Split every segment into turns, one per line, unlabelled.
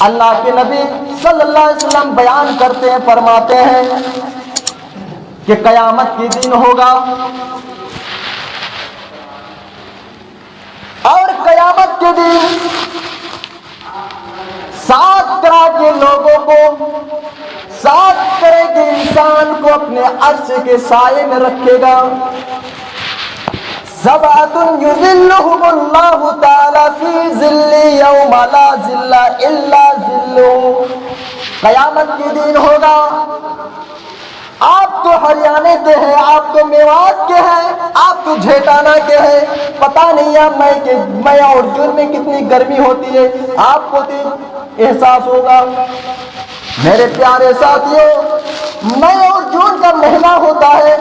اللہ کے نبی صلی اللہ علیہ وسلم بیان کرتے ہیں، فرماتے ہیں کہ قیامت کے دن ہوگا اور قیامت کے دن 7 طرح کے لوگوں کو، 7 طرح کے انسان کو اپنے عرش کے سائے میں رکھے گا۔ سبعۃ یظلھم اللہ تعالی فی ظل یوم لا ظل الا ظلہ۔ قیامت کے دن ہوگا، آپ تو ہریانے کے ہیں، آپ تو میوات کے ہیں، آپ تو جھیٹانہ کے ہیں، پتہ نہیں ہے میں اور جن میں کتنی گرمی ہوتی ہے، آپ کو تو احساس ہوگا۔ میرے پیارے ساتھیوں، میں اور جون کا مہینہ ہوتا ہے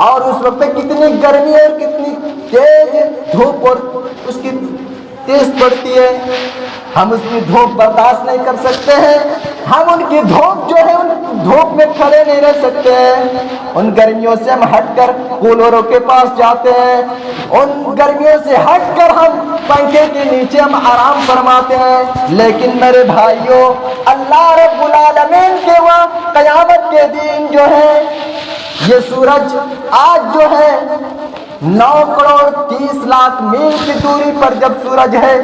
اور اس وقت کتنی گرمی اور کتنی تیز دھوپ اور اس کی تیز پڑتی ہے، ہم اس کی دھوپ برداشت نہیں کر سکتے ہیں۔ ہم ان کی دھوپ جو ہے، ان دھوپ میں کھڑے نہیں رہ سکتے ہیں۔ ان گرمیوں سے ہم ہٹ کر کولروں کے پاس جاتے ہیں، ان گرمیوں سے ہٹ کر ہم پنکھے کے نیچے ہم آرام فرماتے ہیں۔ لیکن میرے بھائیوں، اللہ رب العالمین کے وہاں قیامت کے دن جو ہے، یہ سورج آج جو ہے 9 کروڑ 30 لاکھ میل کی دوری پر جب سورج ہے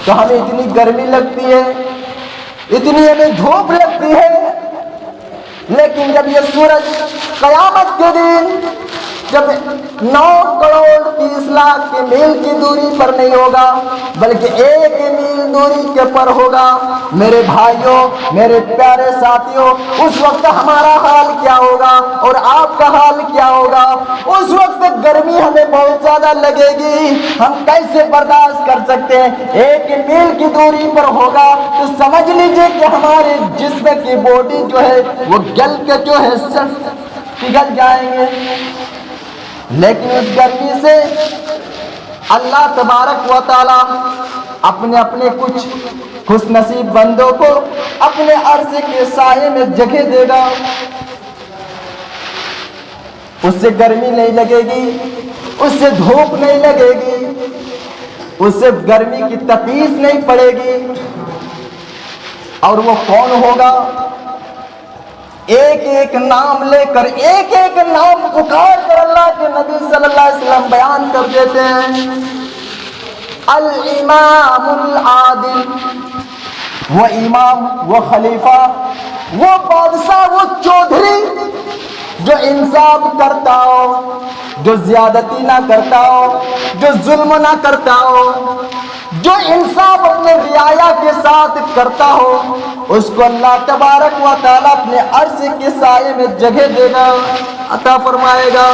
تو ہمیں اتنی گرمی لگتی ہے، اتنی ہمیں دھوپ لگتی ہے۔ لیکن جب یہ سورج قیامت کے دن جب 9 کروڑ 30 لاکھ کی میل کی دوری پر نہیں ہوگا بلکہ 1 میل دوری کے پر ہوگا، میرے بھائیوں، میرے پیارے ساتھیوں، اس وقت ہمارا حال کیا ہوگا اور آپ کا حال کیا ہوگا؟ اس وقت گرمی ہمیں بہت زیادہ لگے گی، ہم کیسے برداشت کر سکتے ہیں؟ 1 میل کی دوری پر ہوگا تو سمجھ لیجئے کہ ہمارے جسم کی باڈی جو ہے وہ گل کے جو ہے پگھل جائیں گے۔ لیکن اس گرمی سے اللہ تبارک و تعالی اپنے کچھ خوش نصیب بندوں کو اپنے عرش کے سائے میں جگہ دے گا، اس سے گرمی نہیں لگے گی، اس سے دھوپ نہیں لگے گی، اس سے گرمی کی تپیس نہیں پڑے گی۔ اور وہ کون ہوگا؟ ایک ایک نام لے کر، ایک ایک نام پکار کر اللہ کے نبی صلی اللہ علیہ وسلم بیان کر دیتے ہیں۔ الامام العادل، وہ امام، وہ خلیفہ، وہ بادشاہ، وہ چودھری جو انصاف کرتا ہو، جو زیادتی نہ کرتا ہو، جو ظلم نہ کرتا ہو، جو انصاف اپنے رعایا کے ساتھ کرتا ہو، اس کو اللہ تبارک و تعالیٰ اپنے عرش کے سائے میں جگہ دے گا، عطا فرمائے گا۔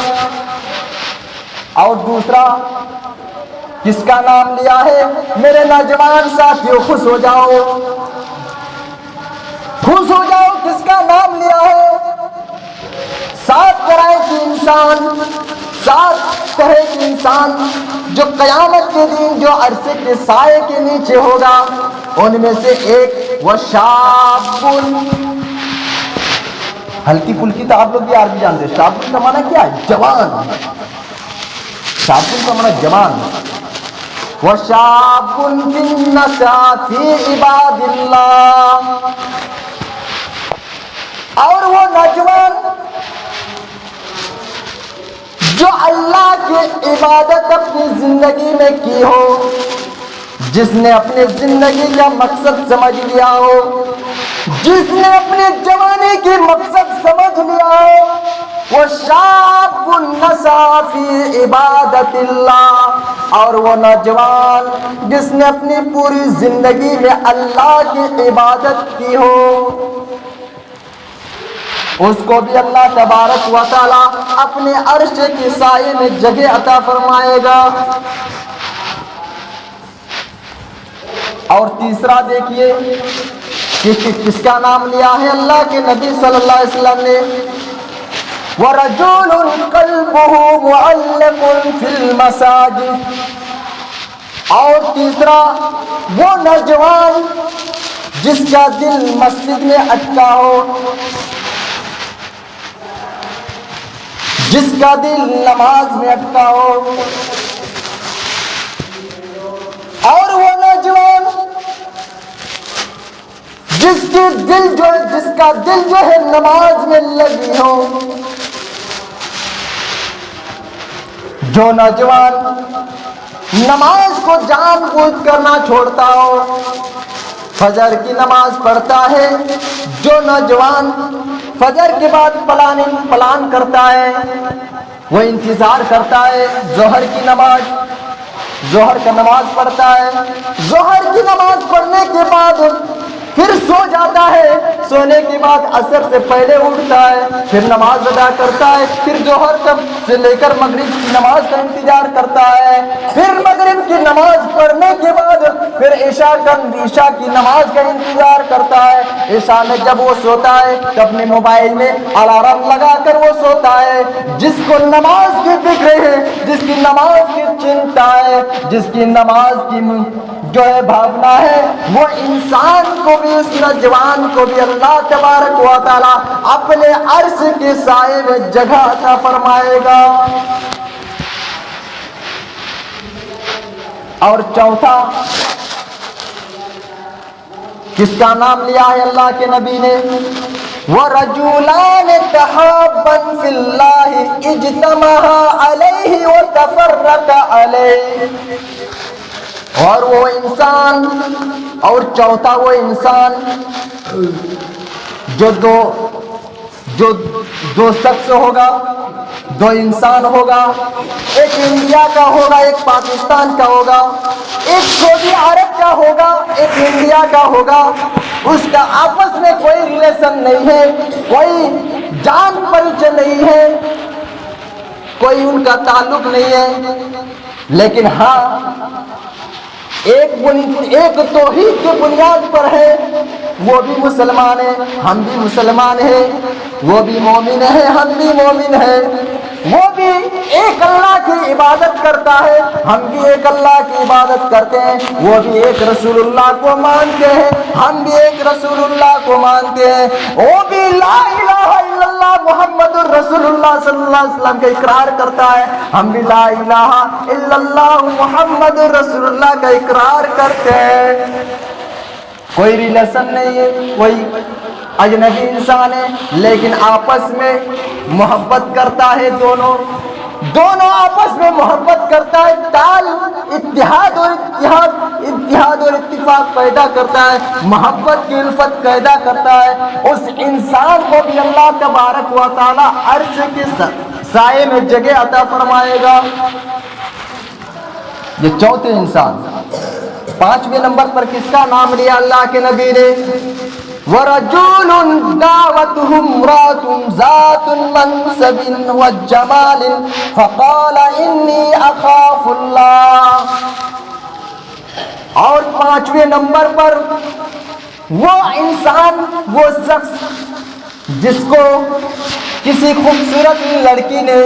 اور دوسرا کس کا نام لیا ہے؟ میرے نوجوان ساتھیوں، خوش ہو جاؤ، خوش ہو جاؤ، کس کا نام لیا ہے؟ 7 طرح کے انسان، 7 طرح کے انسان جو قیامت کے دن جو عرش کے سائے کے نیچے ہوگا، ان میں سے ایک وشاب، ہلکی پھلکی تو آپ لوگ بھی عربی جانتے ہیں، شاب کا معنی کیا ہے؟ جوان، شاب کا معنی جوان۔ وشاب فی عباد اللہ، اور وہ نوجوان جو اللہ کی عبادت اپنی زندگی میں کی ہو، جس نے اپنی زندگی کا مقصد سمجھ لیا ہو، جس نے اپنے جوانی کی مقصد سمجھ لیا ہو، وہ شاب نشأ فی عبادت اللہ، اور وہ نوجوان جس نے اپنی پوری زندگی میں اللہ کی عبادت کی ہو، اس کو بھی اللہ تبارک و تعالی اپنے عرش کے سائے میں جگہ عطا فرمائے گا۔ اور تیسرا دیکھیے کہ کس کا نام لیا ہے اللہ کے نبی صلی اللہ علیہ وسلم نے؟ وَرَجُلٌ قَلْبُهُ مُعَلَّقٌ فِي الْمَسَاجِدِ، اور تیسرا وہ نوجوان جس کا دل مسجد میں اٹکا ہو، جس کا دل نماز میں اٹکا ہو، اور وہ نوجوان جس کا دل جو ہے نماز میں لگی ہو، جو نوجوان نماز کو جان بوجھ کر نہ چھوڑتا ہو، فجر کی نماز پڑھتا ہے، جو نوجوان فجر کے بعد پلان کرتا ہے، وہ انتظار کرتا ہے ظہر کی ظہر کا نماز پڑھتا ہے، ظہر کی نماز پڑھنے کے بعد پھر سو جاتا ہے، سونے کے بعد عصر سے پہلے اٹھتا ہے، پھر نماز ادا کرتا ہے، پھر ظہر سے لے کر مغرب کی نماز کا انتظار کرتا ہے، پھر مغرب کی نماز پڑھنے کے بعد پھر عشاء کی نماز کا انتظار کرتا ہے۔ عشاء میں جب وہ سوتا ہے تو اپنے موبائل میں الارم لگا کر وہ سوتا ہے۔ جس کو نماز کی فکر ہے، جس کی نماز کی چنتا ہے، جس کی نماز کی جو ہے بھاونا ہے، وہ انسان کو بھی، اس نوجوان کو بھی اللہ تبارک و تعالی اپنے عرش کے سائے میں جگہ عطا فرمائے گا۔ اور چوتھا کس کا نام لیا ہے اللہ کے نبی نے؟ وَرَجُلَانِ تَحَابًا فِي اللَّهِ اجْتَمَعَا عَلَيْهِ وَتَفَرَّقَا عَلَيْهِ۔ اور وہ انسان، اور چوتھا وہ انسان جو دو شخص ہوگا، دو انسان ہوگا، ایک انڈیا کا ہوگا، ایک پاکستان کا ہوگا، ایک سعودی عرب کا ہوگا، ایک انڈیا کا ہوگا، اس کا آپس میں کوئی ریلیشن نہیں ہے، کوئی جان پریچے نہیں ہے، کوئی ان کا تعلق نہیں ہے، لیکن ہاں ایک توحید کی بنیاد پر ہے، وہ بھی مسلمان ہے، ہم بھی مسلمان ہیں، وہ بھی مومن ہے، ہم بھی مومن ہیں، وہ بھی ایک اللہ کی عبادت کرتا ہے، ہم بھی ایک اللہ کی عبادت کرتے ہیں، وہ بھی ایک رسول اللہ کو مانتے ہیں، ہم بھی ایک رسول اللہ کو مانتے ہیں، وہ بھی لا الہ الا اللہ محمد الرسول اللہ صلی اللہ علیہ وسلم کا اقرار کرتا ہے، ہم بھی لا الہ الا اللہ محمد الرسول اللہ کا اقرار کرتے ہیں۔ کوئی ریلیشن نہیں ہے، کوئی اجنبی انسان ہے، لیکن آپس میں محبت کرتا ہے، دونوں آپس میں محبت کرتا ہے، اتحاد اور اتفاق پیدا کرتا ہے، محبت کی الفت پیدا کرتا ہے، اس انسان کو بھی اللہ تبارک و تعالی عرش کے سائے میں جگہ عطا فرمائے گا۔ یہ چوتھے انسان۔ پانچویں نمبر پر کس کا نام لیا اللہ کے نبی نے؟ وَرَجُلٌ دَعْوَتُهُ امْرَأَةٌ ذَاتُ مَنْصَبٍ وَجَمَالٍ فَقَالَ إِنِّي أَخَافُ اللَّهَ۔ اور پانچویں نمبر پر وہ انسان، وہ شخص جس کو کسی خوبصورت لڑکی نے،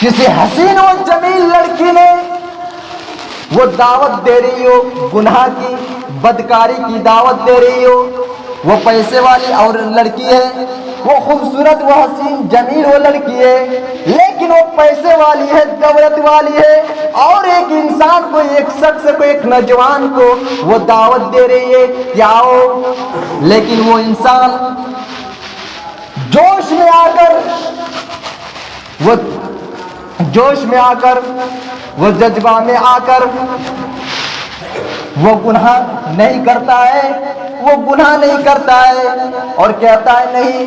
کسی حسین و جمیل لڑکی نے وہ دعوت دے رہی ہو، گناہ کی، بدکاری کی دعوت دے رہی ہو، وہ پیسے والی اور لڑکی ہے، وہ خوبصورت، وہ حسین جمیل وہ لڑکی ہے، لیکن وہ پیسے والی ہے، دولت والی ہے، اور ایک انسان کو، ایک شخص کو، ایک نوجوان کو وہ دعوت دے رہی ہے کہ آؤ، لیکن وہ انسان جوش میں آ کر وہ جذبہ میں آ کر وہ گناہ نہیں کرتا ہے اور کہتا ہے نہیں،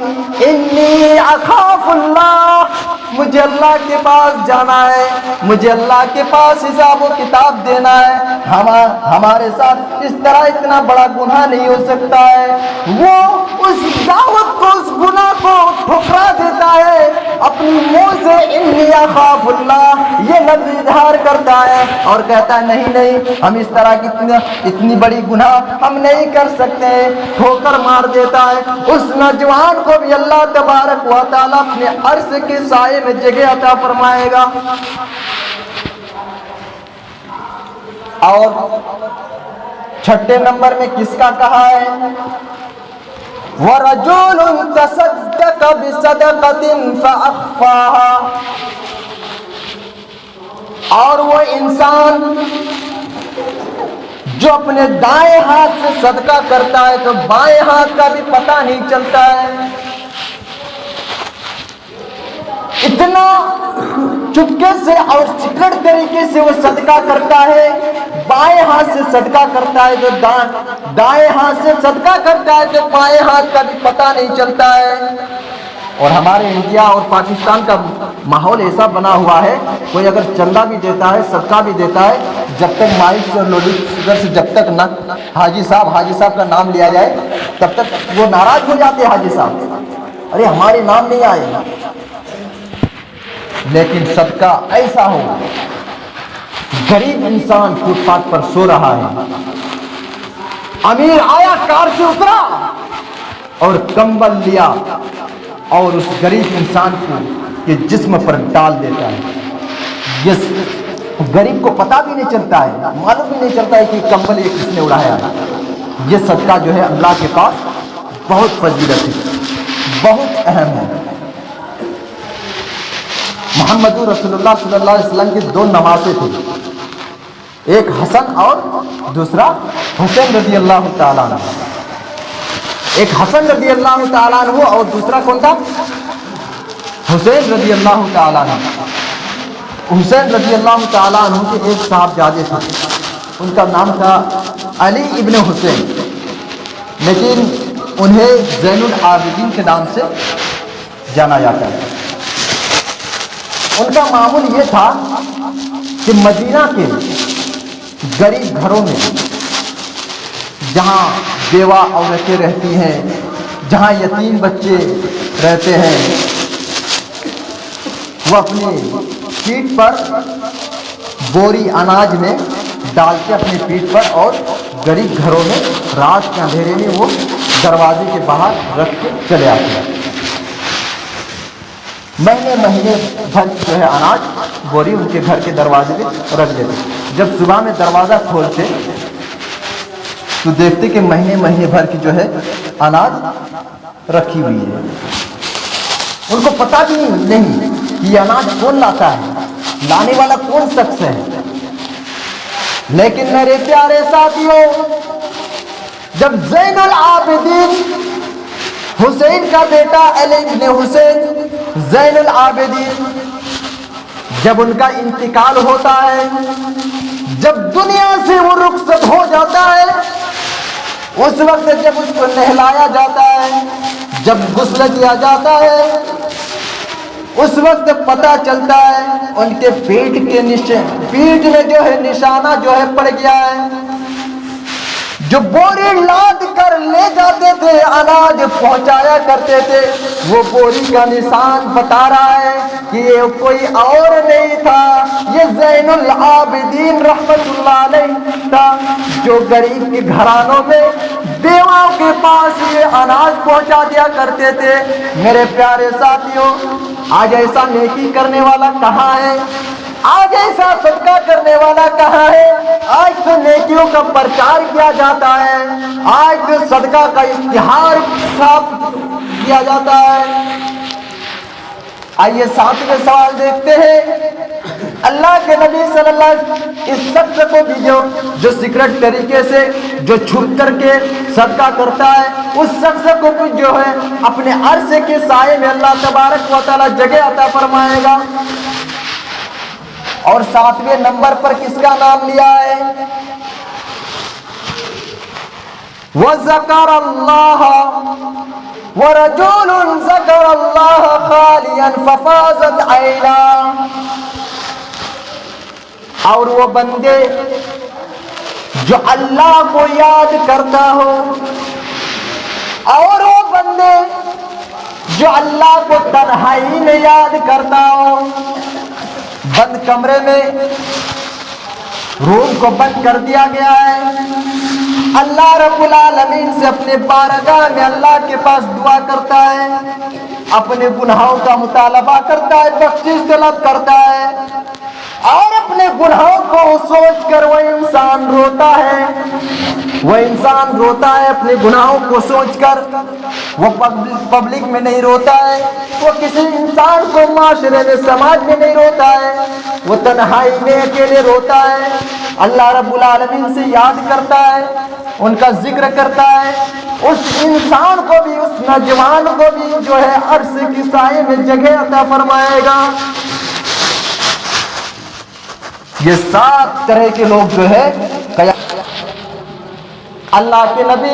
انی اخاف اللہ، مجھے اللہ کے پاس جانا ہے، مجھے اللہ کے پاس حساب و کتاب دینا ہے، ہمارے ساتھ اس طرح اتنا بڑا گناہ نہیں ہو سکتا ہے۔ وہ اس دعوت کو، اس گناہ کو ٹھکرا دیتا ہے، اپنی منہ سے انی اخاف اللہ یہ لفظ اظہار کرتا ہے اور کہتا ہے نہیں، ہم اس طرح کی اتنی بڑی گناہ ہم نہیں کر سکتے، ٹھوکر مار دیتا ہے۔ اس نوجوان کو بھی اللہ تبارک و تعالی اپنے عرش کے سائے میں جگہ عطا فرمائے گا۔ اور چھٹے نمبر میں کس کا کہا ہے؟ وَرَجُلٌ تَصَدَّقَ بِصَدَقَةٍ فَأَخْفَاهَا۔ اور وہ انسان جو اپنے دائیں ہاتھ سے صدقہ کرتا ہے تو بائیں ہاتھ کا بھی پتہ نہیں چلتا ہے، اتنا چپکے سے اور سیکرٹ طریقے سے وہ صدقہ کرتا ہے، بائیں ہاتھ سے صدقہ کرتا ہے تو دائیں ہاتھ سے صدقہ کرتا ہے تو بائیں ہاتھ کا بھی پتہ نہیں چلتا ہے۔ اور ہمارے انڈیا اور پاکستان کا ماحول ایسا بنا ہوا ہے، کوئی اگر چندہ بھی دیتا ہے، صدقہ بھی دیتا ہے، جب تک مائک سے اور لاؤڈ اسپیکر سے جب تک نہ حاجی صاحب کا نام لیا جائے تب تک وہ ناراض ہو جاتے ہیں، حاجی صاحب ارے ہمارے نام نہیں آئے۔ لیکن صدقہ ایسا ہو، غریب انسان فٹ پاتھ پر سو رہا ہے، امیر آیا کار سے اترا اور کمبل لیا اور اس غریب انسان کو کے جسم پر ڈال دیتا ہے، جس غریب کو پتہ بھی نہیں چلتا ہے، معلوم بھی نہیں چلتا ہے کہ کمبل یہ کس نے اڑایا ہے۔ یہ صدقہ جو ہے اللہ کے پاس بہت فضیلت ہے، بہت اہم ہے۔ محمد رسول اللہ صلی اللہ علیہ وسلم کی دو نواسے تھے، ایک حسن اور دوسرا حسین رضی اللہ تعالیٰ عنہ۔ ایک حسن رضی اللہ تعالیٰ عنہ اور دوسرا کون تھا؟ حسین رضی اللہ تعالیٰ عنہ۔ حسین رضی اللہ تعالیٰ عنہ کے ایک صاحبزادے تھے، ان کا نام تھا علی ابن حسین، لیکن انہیں زین العابدین کے نام سے جانا جاتا ہے۔ ان کا معمول یہ تھا کہ مدینہ کے غریب گھروں میں جہاں بیوہ عورتیں رہتی ہیں، جہاں یتیم بچے رہتے ہیں، وہ اپنی پیٹھ پر بوری اناج میں ڈال کے اپنی پیٹھ پر اور غریب گھروں میں رات کے اندھیرے میں وہ دروازے کے باہر رکھ کے چلے آتے ہیں۔ مہینے بھر جو ہے اناج بوری ان کے گھر کے دروازے پہ رکھ دیتے۔ جب صبح میں دروازہ کھولتے تو دیکھتے کہ مہینے بھر کی جو ہے اناج رکھی ہوئی ہے۔ ان کو پتہ بھی نہیں کہ یہ اناج کون لاتا ہے، لانے والا کون شخص ہے۔ لیکن میرے پیارے ساتھیوں، جب زین العابدین حسین کا بیٹا علی بن حسین زین العابدین جب ان کا انتقال ہوتا ہے، جب دنیا سے وہ رخصت ہو جاتا ہے، اس وقت جب اس کو نہلایا جاتا ہے، جب غسل کیا جاتا ہے، اس وقت پتہ چلتا ہے ان کے پیٹ میں جو ہے نشانہ جو ہے پڑ گیا ہے۔ جو بوری لاد کر لے جاتے تھے، اناج پہنچایا کرتے تھے، وہ بوری کا نشان بتا رہا ہے کہ یہ کوئی اور نہیں تھا، یہ زین العابدین رحمت اللہ علیہ تھا، جو غریب کے گھرانوں میں بیواؤں کے پاس یہ اناج پہنچا دیا کرتے تھے۔ میرے پیارے ساتھیوں، آج ایسا نیکی کرنے والا کہاں ہے؟ آج ایسا صدقہ کرنے والا کہاں ہے؟ آج تو نیکیوں کا پرچار کیا جاتا ہے، آج تو صدقہ کا اشتہار چھاپ کیا جاتا ہے۔ آئیے ساتویں سوال دیکھتے ہیں۔ اللہ کے نبی صلی اللہ علیہ وسلم اس شخص کو بھی جو سیکرٹ طریقے سے جو چھپ کر کے صدقہ کرتا ہے، اس شخص کو بھی جو ہے اپنے عرش کے سائے میں اللہ تبارک و تعالی جگہ عطا فرمائے گا۔ اور 7ویں نمبر پر کس کا نام لیا ہے؟ وَذَكَرَ اللَّهَ وَرَجُلٌ ذَكَرَ اللَّهَ خَالِيًا فَفَاضَتْ عَيْنَاهُ۔ اور وہ بندے جو اللہ کو یاد کرتا ہو، اور وہ بندے جو اللہ کو تنہائی میں یاد کرتا ہو، بند کمرے میں روم کو بند کر دیا گیا ہے، اللہ رب العالمین سے اپنے بارگاہ میں اللہ کے پاس دعا کرتا ہے، اپنے گناہوں کا مطالبہ کرتا ہے، بخشش طلب کرتا ہے، اور اپنے گناہوں کو سوچ کر وہ انسان روتا ہے وہ انسان روتا ہے اپنے گناہوں کو سوچ کر، وہ پبلک میں نہیں روتا ہے، وہ کسی انسان کو معاشرے میں سماج میں نہیں روتا ہے، وہ تنہائی میں اکیلے روتا ہے، اللہ رب العالمین سے یاد کرتا ہے، ان کا ذکر کرتا ہے، اس انسان کو بھی، اس نوجوان کو بھی جو ہے عرش کی سائے میں جگہ عطا فرمائے گا۔ یہ 7 طرح کے لوگ جو ہے اللہ کے نبی